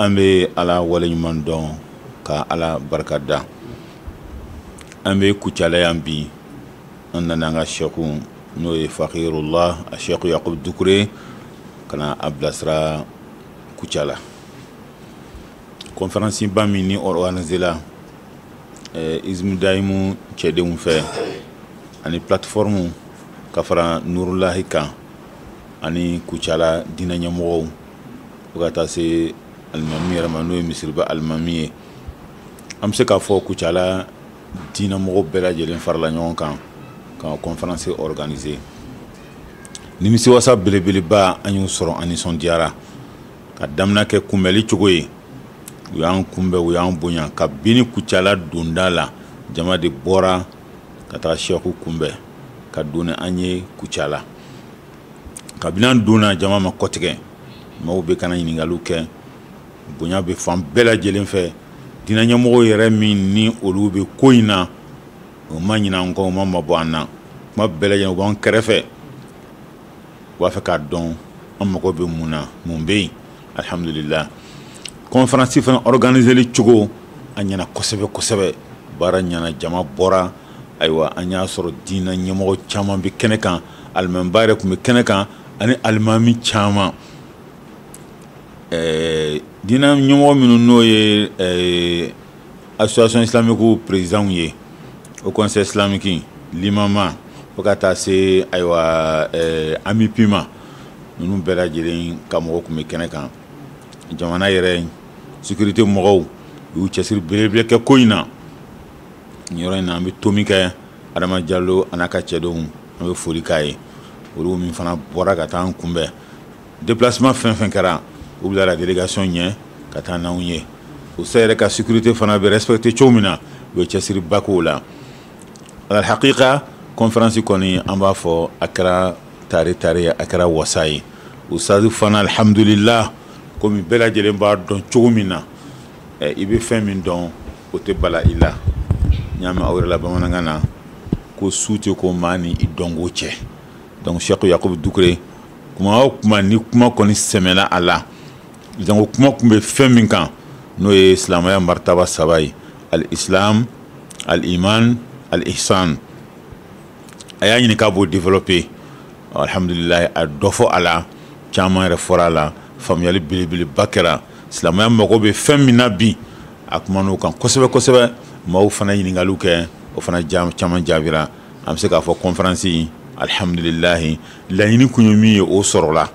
ambe ala waleɲuman dɔn ka ala barika da. An bɛ Kucala yan bi an nana an ka sɛku n'o ye Fakirullah a sɛku Yakubu Dukure ka na a bilasira Kucala. Conférence ba min ni organisé la Hizbu Dayimu cɛdenw fɛ ani plateforme ka fara Nurulahi kan ani Kucala diinɛ ɲɛmɔgɔw fo ka taa se alimami yɛrɛ ma n'o ye misiriba alimami ye. An bɛ se k'a fɔ Kucala diinɛ mɔgɔw bɛɛ lajɛlen farala ɲɔgɔn kan ka conférence organisé. Nimisiwasa belebeleba an y'o sɔrɔ an nisɔndiyara ka damina kɛ kunbɛli cogo ye. U y'an kunbɛ u y'an bonya kabini Kucala donda la jama de bɔra ka taa sɛku kunbɛ ka don ni an ye Kucala. Kabini an donna jama ma kɔtigɛ maaw bɛ kana ɲininkaliw kɛ bonya bɛ fan bɛɛ lajɛlen fɛ. Diinɛ ɲɛmɔgɔw yɛrɛ min ni olu bɛ ko in na u ma ɲinɛ an kɔ u ma mabɔ an na kuma bɛɛ lajɛlen u b'an kɛrɛfɛ u b'a fɛ k'a dɔn an mago bɛ mun na mun bɛ yen alhamdulillah. Conférence fana organiseli cogo a ɲɛna kosɛbɛ kosɛbɛ baara ɲɛna jama bɔra ayiwa an y'a sɔrɔ diinɛ ɲɛmɔgɔ caman bɛ kɛnɛ kan alimamiba yɛrɛ tun bɛ kɛnɛ kan ani alimami caman. Diinɛ ɲɛmɔgɔ minnu n'o ye association islamique président ye au conseil islamique limama fo ka taa se ayiwa amipima ninnu bɛɛ lajɛlen ka mɔgɔw tun bɛ kɛnɛ kan. Jamana yɛrɛ sécurité mɔgɔw y'u cɛsiri belebele kɛ ko in na. Nin yɔrɔ in na an bɛ to min kɛ Adama Jalo a n'a ka cɛdenw an bɛ foli k'a ye olu min fana bɔra ka taa an kunbɛn. Déplacement fɛn fɛn kɛra u bila la délégation ɲɛ ka taa n'anw ye. U se yɛrɛ ka sécurité fana bɛ respecté cogo min na u ye cɛsiri ba k'o la. Alal haqiqa conférence kɔni an b'a fɔ a kɛra tare tare a kɛra wasa ye. Ustaz fana alhamdulillah komi bɛɛ lajɛlen b'a dɔn cogo min na i bɛ fɛn min dɔn o tɛ bala i la. N y'a mɛn aw yɛrɛ la bamanankan na ko su tɛ ko maa ni i dɔnko cɛ. Donc Sɛku Yakubu Dukure kuma o kuma ni kuma kɔni sɛmɛna a la o kuma tun bɛ fɛn min kan n'o ye silamɛya martaba saba ye al-islam al-iman al-ihsan. A y'a ɲini k'a b'o développer alhamdulillah a dɔ fɔ a la caman yɛrɛ fɔra a la faamuyali belebeleba kɛra. Silamɛya mago bɛ fɛn min na bi a kuman'o kan kosɛbɛ kosɛbɛ maaw fana ɲininkaliw kɛ o fana caman jaabira. An bɛ se k'a fɔ conférence alhamdulillah laɲini kun ye min ye o sɔrɔla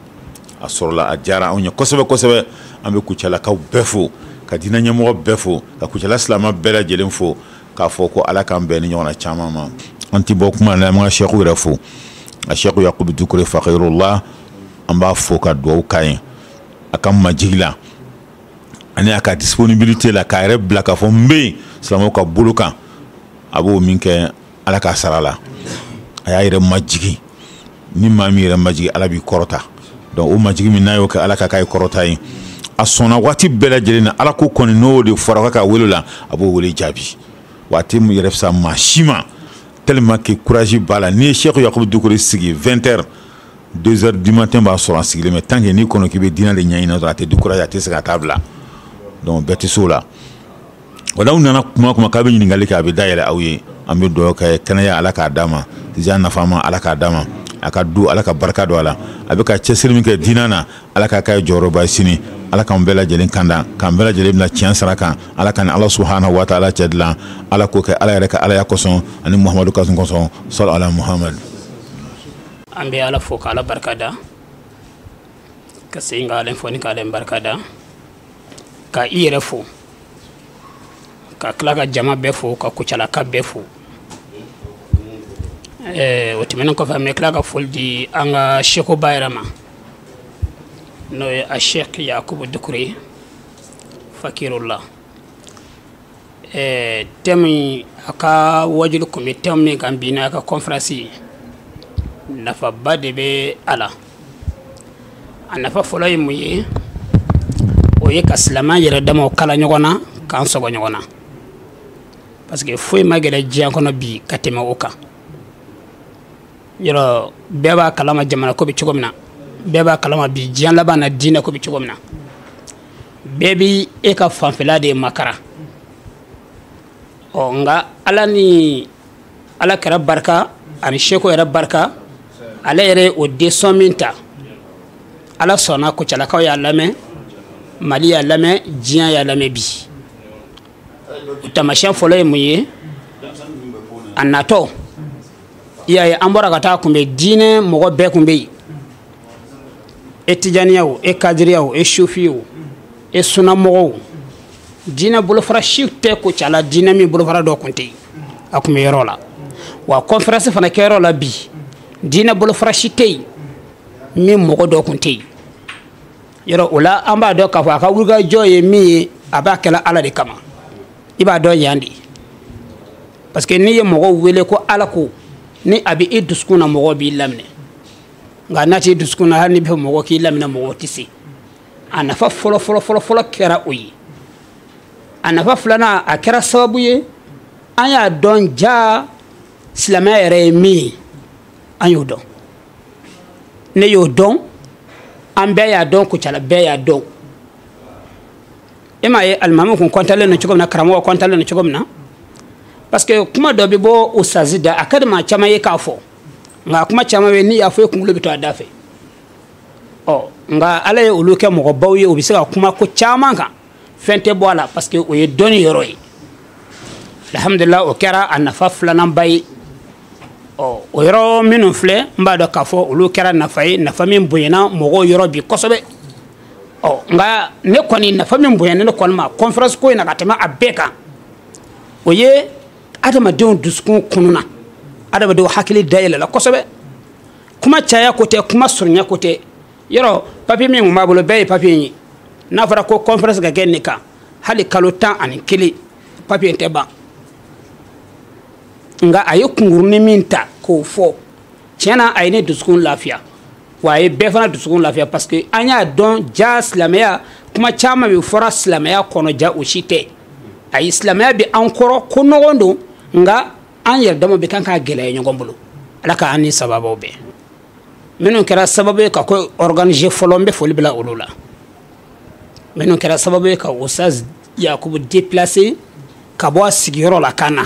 a sɔrɔla a diyara anw ye kosɛbɛ kosɛbɛ. An bɛ Kucalakaw bɛɛ fo ka diinɛ ɲɛmɔgɔ bɛɛ fo ka Kucala silamɛ bɛɛ lajɛlen fo k'a fɔ ko ala k'an bɛn ni ɲɔgɔn na caman ma. An ti bɔ kuma na an ka sɛku yɛrɛ fo a sɛku Yakubu Dukure Fakirullah an b'a fo ka dugawu k'a ye a ka majigi la ani a ka disponibilité la k'a yɛrɛ bila k'a fɔ n bɛ yen silamɛw ka bolo kan a b'o min kɛ ala k'a sara la. A y'a yɛrɛ majigi ni maa min yɛrɛ majigi ala b'i kɔrɔta. Donc o majigi min n'a y'o kɛ ala ka k'a ye kɔrɔta ye. A sɔnna waati bɛɛ lajɛlen na ala ko kɔni n'o de fɔra ka wele la a b'o wele jaabi waati min yɛrɛ fisa maa si ma tellement que courage b'a la. N'i ye Sɛku Yakubu Dukure sigi 20h 2h du matin b'a sɔrɔ a sigilen mais tant que n'i kɔnɔ k'i bɛ diinɛ de ɲɛɲini dɔrɔn a tɛ découragé a tɛ se ka taa bila. Donc bɛɛ tɛ se o la. O la u nana kuma k'a bɛ ɲininkali kɛ a bɛ dayɛlɛ aw ye an bɛ dugawu kɛ kɛnɛya ala k'a d'a ma tija nafama ala k'a d'a ma a ka du ala ka barika don a la a bɛ ka cɛsiri min kɛ diinɛ na ala k'a kɛ jɔyɔrɔba ye sini ala k'an bɛɛ lajɛlen kanda k'an bɛɛ lajɛlen bila tiɲɛ sira kan ala ka ni ala subhanahu wa ta'ala cɛ dilan ala k'o kɛ ala yɛrɛ ka alaya kosɔn ani muhamadu kasum kosɔn sɔli ala muhamad. An bɛ ala fo k'ala barika da ka segin k'ale fo ni k'ale barika da ka i yɛrɛ fo ka tila ka jama bɛɛ fo ka Kucalaka bɛɛ fo. O tɛmɛnen kɔfɛ an bɛ tila ka foli di an ka sɛkuba yɛrɛ ma n'o ye a Sɛku Yakubu Dukure Fakirullah. Thème a ka wajulu kun bɛ thème min kan bi n'a ka conférence nafaba de bɛ a la. A nafa fɔlɔ ye mun ye o ye ka silamɛya yɛrɛ damaw kala ɲɔgɔn na k'an sɔgɔ ɲɔgɔn na parce que foyi ma gɛlɛ diɲɛ kɔnɔ bi ka tɛmɛ o kan. Yɔrɔ bɛɛ b'a kalama jamana ko bɛ cogo min na bɛɛ b'a kalama bi diɲɛ laban na diinɛ ko bɛ cogo min na bebi e ka fanfela de makara o nga ala ni ala kara barka ani sheko yɛrɛ barka ale yɛrɛ o desɔn min ta ala sɔnna Kucalakaw y'a lamɛn Mali y'a lamɛn diɲɛ y'a lamɛn bi o tamasiyɛn fɔlɔ ye mun ye a natɔ i y'a ye an bɔra ka taa kunbɛ diinɛ mɔgɔ bɛɛ kun bɛ yen e tijaniya o e kadiriya o e sufi o e sunamɔgɔw o diinɛ bolofara si tɛ Kucala diinɛ min bolofara dɔ kun tɛ yen a kun bɛ yɔrɔ la wa conférence fana kɛyɔrɔ la bi diinɛ bolofara si tɛ yen min mɔgɔ dɔ kun tɛ yen yɔrɔ o la an b'a dɔn k'a fɔ a ka wulikajɔ ye min ye a b'a kɛla ala de kama i b'a dɔn yan de parce que n'i ye mɔgɔw wele ko ala ko ni a bɛ i dusukun na mɔgɔw b'i laminɛ nka n'a t'i dusukun na hali ni bɛ mɔgɔ k'i laminɛ mɔgɔw tɛ se a nafa fɔlɔ kɛra o ye a nafa filanan a kɛra sababu ye an y'a dɔn ja silamɛya yɛrɛ ye min ye an y'o dɔn ne y'o dɔn an bɛɛ y'a dɔn Kucala bɛɛ y'a dɔn e m'a ye alimami kun kɔntalen no cogo min na karamɔgɔ kɔntalen no cogo min na parce que kuma dɔ bɛ bɔ o sazi da a ka di maa caman ye k'a fɔ nka kuma caman bɛ n'i y'a fɔ e kunkolo bɛ to a da fɛ ɔ nka ala ye olu kɛ mɔgɔbaw ye o bɛ se ka kuma ko caman kan fɛn tɛ bɔ a la parce que o ye dɔnni yɔrɔ ye alhamdulillah o kɛra a nafa filananba ye ɔ o yɔrɔ minnu filɛ n b'a dɔn k'a fɔ olu kɛra nafa ye nafa min bonyana mɔgɔw yɔrɔ bi kosɛbɛ ɔ nka ne kɔni nafa min bonyana ne kɔni ma conférence ko in na ka tɛmɛ a bɛɛ kan o ye adamadenw dusukun kununa adamadenw hakili dayɛlɛla kosɛbɛ kuma caya ko tɛ kuma surunya ko tɛ yɔrɔ papier min b'a bolo bɛɛ ye papier ye n'a fɔra ko conférence ka kɛ nin kan hali kalo 11 papier tɛ ban nga a ye kungurunin min ta k'o fɔ tiɲɛna a ye ne dusukun lafiya wa a ye bɛɛ fana dusukun lafiya parce que an y'a dɔn ja silamɛya kuma caman bɛ fɔra silamɛya kɔnɔ ja o si tɛ a ye silamɛya bɛ an kɔrɔ ko nɔgɔn don nga an yɛrɛ dama bɛ kan k'a gɛlɛya ɲɔgɔn bolo ala k'an ni sababaw bɛɛ minnu kɛra sababu ye ka ko organiser fɔlɔ n bɛ foli bila olu la minnu kɛra sababu ye ka Ustaz Yakubu déplacer ka bɔ a sigiyɔrɔ la ka na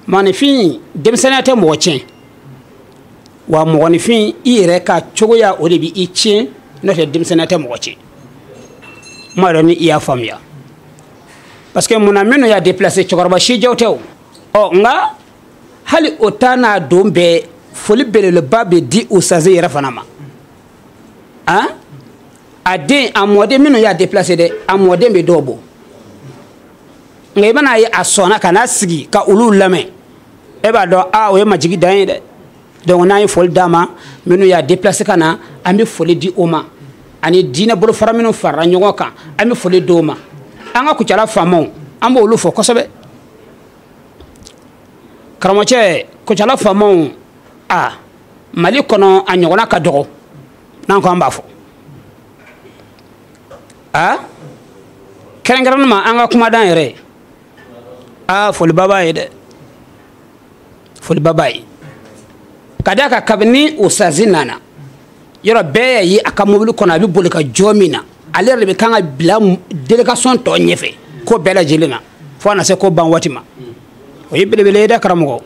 mɔgɔninfin denmisɛnniya tɛ mɔgɔ tiɲɛ wa mɔgɔninfin i yɛrɛ ka cogoya o de bɛ i tiɲɛ n'o tɛ denmisɛnniya tɛ mɔgɔ tiɲɛ n m'a dɔn ni i y'a faamuya parce que munna minnu y'a déplacer cɛkɔrɔba sijaw tɛ o ɔ nka hali o ta n'a don bɛɛ foli belebeleba bɛ di Ustaz yɛrɛ fana ma a den a mɔden minnu y'a déplacer dɛ a mɔden bɛ dɔw bɔ nka i bɛna ye a sɔnna ka n'a sigi ka olu lamɛn e b'a dɔn o ye majigi dan ye dɛ donc n'an ye foli d'a ma minnu y'a déplacer ka na an bɛ foli di o ma ani diinɛ bolofara minnu farala ɲɔgɔn kan an bɛ foli di o ma an ka Kucala faamaw an b'olu fɔ kosɛbɛ karamɔgɔcɛ Kucala faamaw Mali kɔnɔ a ɲɔgɔnna ka dɔgɔ n'an ko an b'a fɔ kɛrɛnkɛrɛnnen ma an ka kumadan yɛrɛ foliba b'a ye dɛ foliba b'a ye ka d'a kan kabini Ustaz nana yɔrɔ bɛɛ y'a ye a ka mobili kɔnɔ a bɛ boli ka jɔ min na ale yɛrɛ de bɛ kan ka bila délégation tɔ ɲɛfɛ ko bɛɛ lajɛlen na fo a na se ko ban waati ma o ye belebele ye dɛ karamɔgɔ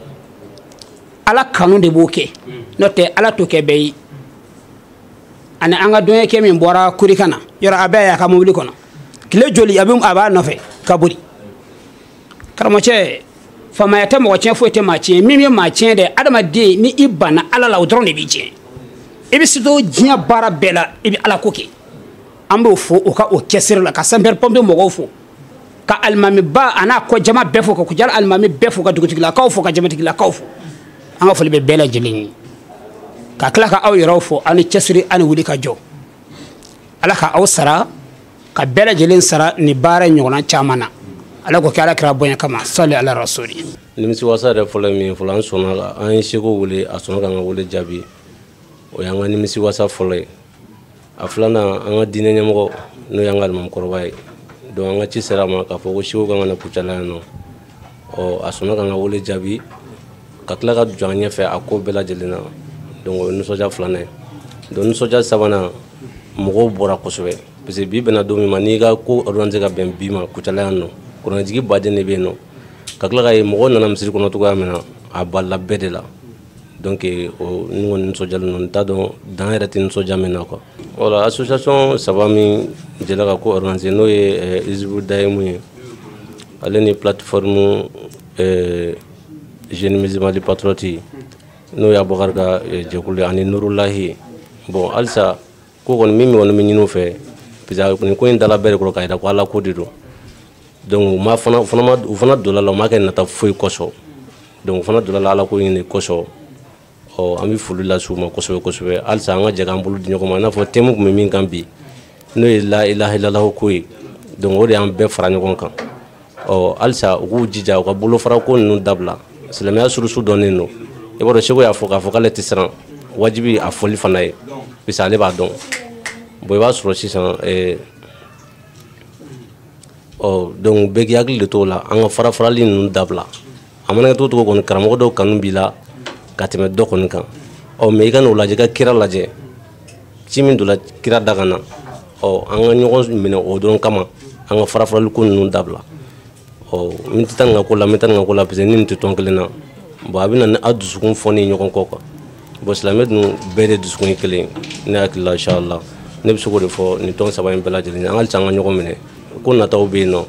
ala kanu de b'o kɛ n'o tɛ ala t'o kɛ bɛɛ ye ani an ka dɔnyɛkɛ min bɔra kurikan na yɔrɔ a bɛɛ y'a ka mobili kɔnɔ tile joli a b'a nɔfɛ ka boli karamɔgɔcɛ faamaya tɛ mɔgɔ tiɲɛ foyi tɛ maa tiɲɛ min ye maa tiɲɛ dɛ adamaden ni i banna ala la o dɔrɔn de b'i tiɲɛ i bɛ se to diɲɛ baara bɛɛ la i bɛ ala ko kɛ an b'o fɔ o ka o cɛsiri la ka sanpɛri pɔnpe mɔgɔw fɔ ka alimamiba a n'a kɔ jama bɛɛ fɔ ka Kucala alimami bɛɛ fɔ ka dugutigilakaw fɔ ka jamatigilakaw fɔ an ka foli bɛ bɛɛ lajɛlen ye ka tila ka aw yɛrɛw fɔ aw ni cɛsiri aw ni wuli ka jɔ ala ka aw sara ka bɛɛ lajɛlen sara ni baara ɲɔgɔnna caman na ala ko kɛ ala kɛra bonya kama sali ala rasuli nimisiwasa yɛrɛ fɔlɔ min fɔlɔ an sɔnna an ye seko wele a sɔnna k'an ka wele jaabi o y'an ka nimisiwasa fɔlɔ ye a filanan an ka diinɛ ɲɛmɔgɔ n'o y'an ka alimamikɔrɔba ye donc an ka ci sera a ma k'a fɔ ko seko kan ka na Kucala yan nɔ a sɔnna k'an ka wele jaabi ka tila ka jɔ an ɲɛfɛ a ko bɛɛ lajɛlen na donc o ye nisɔndiya filanan ye donc nisɔndiya sabanan mɔgɔw bɔra kosɛbɛ parce que bi bɛnna don min ma n'i ka ko organiser ka bɛn bi ma Kucala yan nɔ kuranɛjigi baden de bɛ yen nɔ ka tila ka ye mɔgɔw nana misiri kɔnɔ cogoya min na a balila bɛɛ de la donc o ni kɔni nisɔndiyalen don n t'a dɔn dan yɛrɛ tɛ nisɔndiya min na quoi voilà association saba min jɛla ka ko organiser n'o ye Hizbu Dayimu ye ale ni plateforme Jeunes Musulmans du Patriote n'o ye Abubakar ka jɛkulu ye ani Nurulahi bon halisa ko kɔni min kɔni bɛ ɲini u fɛ parce que nin ko in dala bɛɛ de kɔrɔ k'a jira ko Ala ko de don donc u fana donna la u ma kɛ nata foyi kɔsɔn donc u fana donna la Ala ko in de kɔsɔn an bɛ foli lase u ma kosɛbɛ kosɛbɛ halisa an ka jɛ k'an bolo di ɲɔgɔn ma i n'a fɔ thème tun bɛ min kan bi n'o ye la ilaha illallah ko ye donc o de y'an bɛɛ fara ɲɔgɔn kan halisa u k'u jija u ka bolofara ko ninnu dabila silamɛya surusu dɔnnen don i b'a dɔn Seko y'a fɔ k'a fɔ k'ale tɛ siran wajibi a fɔli fana ye parce que ale b'a dɔn bon i b'a sɔrɔ sisan donc bɛɛ k'i hakili de t'o la an ka farafarali ninnu dabila a mana kɛ cogo kɔni karamɔgɔ dɔw kanu b'i la ka tɛmɛ dɔ kɔni kan mais i ka n'o lajɛ i ka kira lajɛ ci min donna kira da kan na an ka ɲɔgɔn minɛ o dɔrɔn kama an ka farafarali ko ninnu dabila n tɛ taa nin ka ko la n bɛ taa nin ka ko la parce que ni nin tɛ tɔn kelen na bon a bɛ na ni a dusukun fɔni ɲɔgɔn kɔ quoi bon silamɛ dun bɛɛ de dusukun ye kelen ne hakili la inshallah ne bɛ se k'o de fɔ nin tɔn saba in bɛɛ lajɛlen an halisa an ka ɲɔgɔn minɛ ko nataw bɛ yen nɔ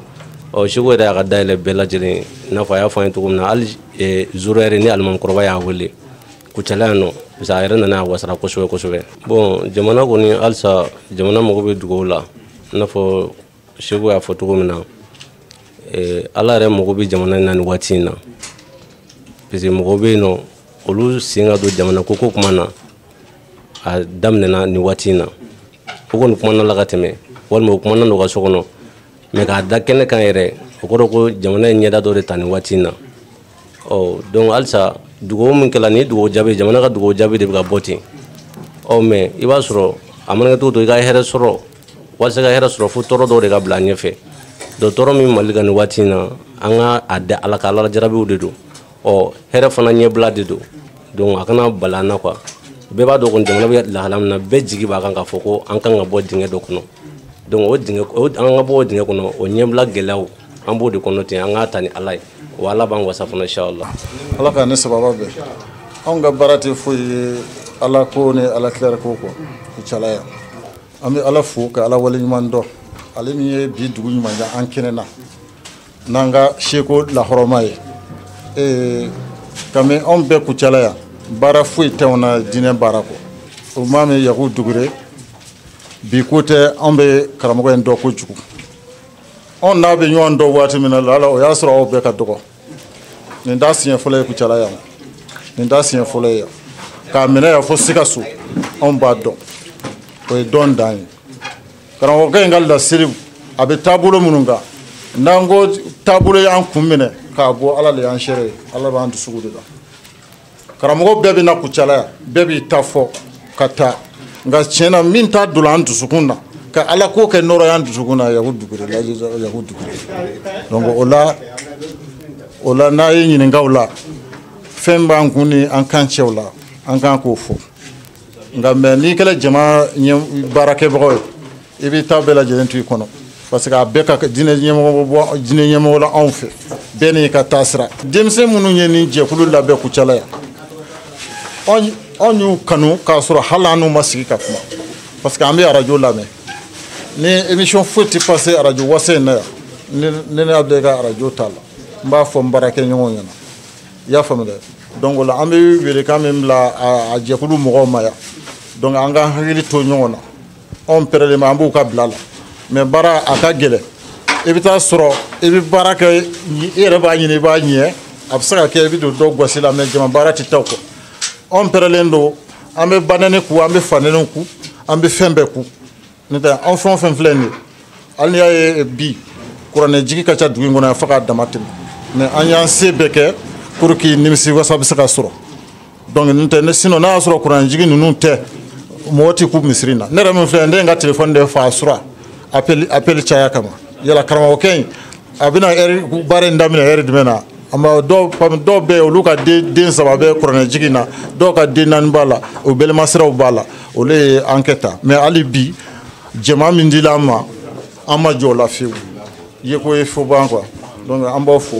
Seko yɛrɛ y'a ka dayɛlɛ bɛɛ lajɛlen i n'a fɔ a y'a fɔ an ye cogo min na hali zoro yɛrɛ ni alimamikɔrɔba y'a wele Kucala yan nɔ parce que a yɛrɛ nana a wasara kosɛbɛ kosɛbɛ bon jamana kɔni halisa jamana mago bɛ dugawu la i n'a fɔ Seko y'a fɔ cogo min na Ala yɛrɛ mago bɛ jamana in na nin waati in na parce que mɔgɔw bɛ yen nɔ olu sen ka don jamana koko kuma na a daminɛna nin waati in na o kɔni kumana la ka tɛmɛ walima o kumana n'o ka so kɔnɔ mais k'a da kɛnɛ kan yɛrɛ o kɔrɔ ko jamana in ɲɛda dɔ de ta nin waati in na donc halisa dugawu min kɛla ni dugawu jaabi jamana ka dugawu jaabi de bɛ ka bɔ ten mais i b'a sɔrɔ a mana kɛ cogo i ka hɛrɛ sɔrɔ walasa ka hɛrɛ sɔrɔ fo tɔɔrɔ dɔw de ka bila a ɲɛfɛ donc tɔɔrɔ min Mali ka nin waati in na an ka a da Ala ka Ala jarabiw de don hɛrɛ fana ɲɛbila de don donc a kana bala an na quoi bɛɛ b'a dɔn kɔni jamana bɛ lahala min na bɛɛ jigi b'a kan k'a fɔ ko an kan ka bɔ dingɛ dɔ kɔnɔ donc o dingɛ an ka bɔ o dingɛ kɔnɔ o ɲɛbila gɛlɛyaw an b'o de kɔnɔ ten an k'a ta ni Ala ye wa Ala b'an wasa fana inshallah Ala ka ne sababa bɛɛ anw ka baara tɛ foyi ye Ala ko ni Ala kira ko kɔ Kucala yan an bɛ Ala fo ka Ala waleɲuman dɔn ale min ye bi dugu ɲuman kɛ an kɛnɛ na n'an ka Seko lahɔrɔma ye kami anw bɛɛ Kucala yan baara foyi tɛ anw na diinɛ baara kɔ o maa min Yaku Dugure bi ko tɛ anw bɛ karamɔgɔ in dɔn kojugu anw n'a bɛ ɲɔgɔn dɔn waati min na la o y'a sɔrɔ aw bɛɛ ka dɔgɔ nin t'a siɲɛ fɔlɔ ye Kucala yan nin t'a siɲɛ fɔlɔ ye yan k'a minɛ yan fo Sikaso anw b'a dɔn o ye dɔn dan ye karamɔgɔkɛ in ka lasiriw a bɛ taabolo minnu kan n'an ko taabolo y'an kun minɛ k'a bɔ Ala de y'an seere ye Ala b'an dusuku de la karamɔgɔ bɛɛ bɛ na Kucala yan bɛɛ b'i ta fɔ ka taa nka tiɲɛ na min t'a don an dusukun na ka Ala ko kɛ nɔrɔ y'an dusukun na Yaku Dugure Yaku Dugure donc o la n'a ye ɲininkaw la fɛn b'an kun ni an kan cɛw la an kan k'o fɔ nka mais n'i kɛra jama baarakɛbagaw ye i b'i ta bɛɛ lajɛlen to i kɔnɔ parce que a bɛɛ ka diinɛ ɲɛmɔgɔ la anw fɛ bɛɛ n'i ka taasira denmisɛn minnu ye nin jɛkulu labɛn Kucala yan anw y'u kanu k'a sɔrɔ hali an n'u ma sigi ka kuma parce que an bɛ arajo lamɛn ni émission foyi tɛ passé arajo wasa in na yan ne ne Abdulaye ka arajo t'a la n b'a fɔ n baarakɛɲɔgɔnw ɲɛna i y'a faamu dɛ donc o la an bɛ welekan min bila a jɛkulu mɔgɔw ma yan donc an ka hakili to ɲɔgɔn na anw pɛrɛlen an b'u ka bila la mais baara a ka gɛlɛn i bɛ taa sɔrɔ i bɛ baara kɛ i yɛrɛ b'a ɲini i b'a ɲɛ a bɛ se ka kɛ i bɛ don dɔ gosi la mais jama baara tɛ taa o kɔ anw pɛrɛlen don an bɛ banɛni ku an bɛ fanɛni ku an bɛ fɛn bɛɛ ku n'o tɛ anw fɛn o fɛn filɛ nin ye hali n'i y'a ye bi kuranɛjigi ka ca dugu in kɔnɔ yan fo k'a dama tɛmɛ mais an y'an se bɛɛ kɛ pour que nimisi wasa bɛ se ka sɔrɔ donc n'o tɛ sinon n'a y'a sɔrɔ kuranɛjigi ninnu tɛ mɔgɔ tɛ ku misiri in na ne yɛrɛ min filɛ ne ye n ka téléphone de fa sura appel caya kama yala karamɔgɔkɛ in a bɛna heure baara in daminɛ heure jumɛn na ama dɔw bɛ yen olu ka den saba bɛ kuranɛjigi in na dɔw ka den naani b'a la o bɛlɛmasiraw b'a la olu ye an kɛ tan mais hali bi jama min dila an ma an ma jɔ la fiyewu ye ko ye fo ban quoi donc an b'aw fo